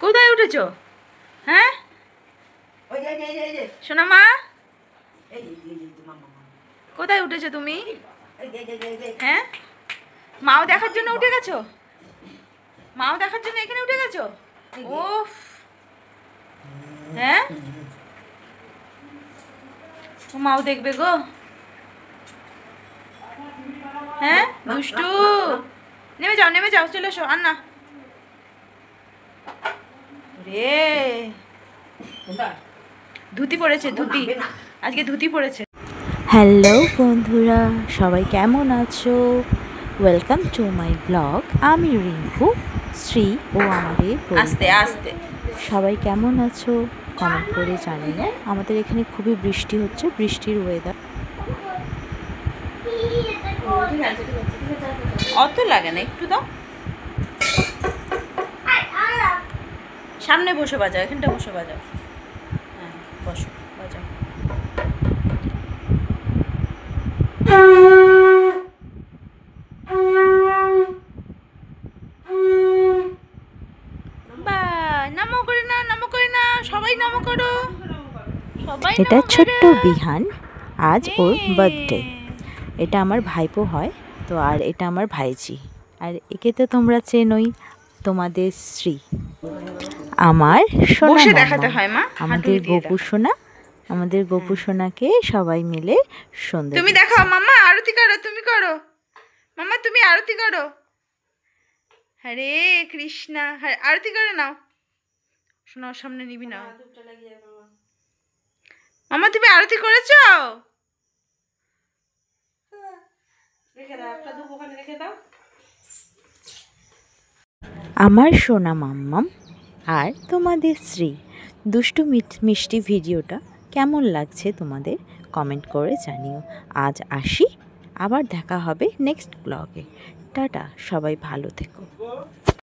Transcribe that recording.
কোথায় উঠেছো? হ্যাঁ শোনা মা, কোথায় উঠেছো তুমি? হ্যাঁ মাও দেখার জন্য উঠে গেছো? মাও দেখার জন্য এখানে উঠে গেছো? ওফ, হ্যাঁ মাও দেখবে গো। হ্যাঁ দুষ্টু, নেমে যাও চলে এসো। আর না রে, ধুতি পড়েছে, ধুতি আজকে ধুতি পড়েছে। হ্যালো বন্ধুরা, সবাই কেমন আছো? Welcome to my blog. আমি রিঙ্কু, শ্রী ও আমাদের আস্তে আস্তে। সবাই কেমন আছো কমেন্ট করে জানিও। আমাদের এখানে খুবই বৃষ্টি হচ্ছে, বৃষ্টির ওয়েদার। অত লাগে না, একটু দাও। সামনে বসে বাজাও, এখানটা বসে বাজাও। হ্যাঁ বসো বাজাও। নামো করে না, নামো করে না, সবাই নামো করো, সবাই। এটা ছোট্ট বিহান, আজ ওর বার্থডে। এটা আমার ভাইপো হয় তো, আর এটা আমার ভাইজি। আর একে তো তোমরা চেনোই, তোমাদের শ্রী। আমার সোনা দেখাতে হয় মা, আমাদের গোপু সোনা, আমাদের গোপু সোনাকে সবাই মিলে সুন্দর। তুমি দেখাও মাম্মা, আরতি করো, তুমি করো মাম্মা, তুমি আরতি করো। হরে কৃষ্ণা, আরতি করে নাও। শোনার সামনে নিবি না মাম্মা, তুমি আরতি করেছো? আমার সোনা মাম্মাম আর তোমাদের শ্রী দুষ্টু মিষ্টি ভিডিওটা কেমন লাগছে তোমাদের কমেন্ট করে জানিও। আজ আসি, আবার দেখা হবে নেক্সট ব্লগে। টাটা, সবাই ভালো থেকো।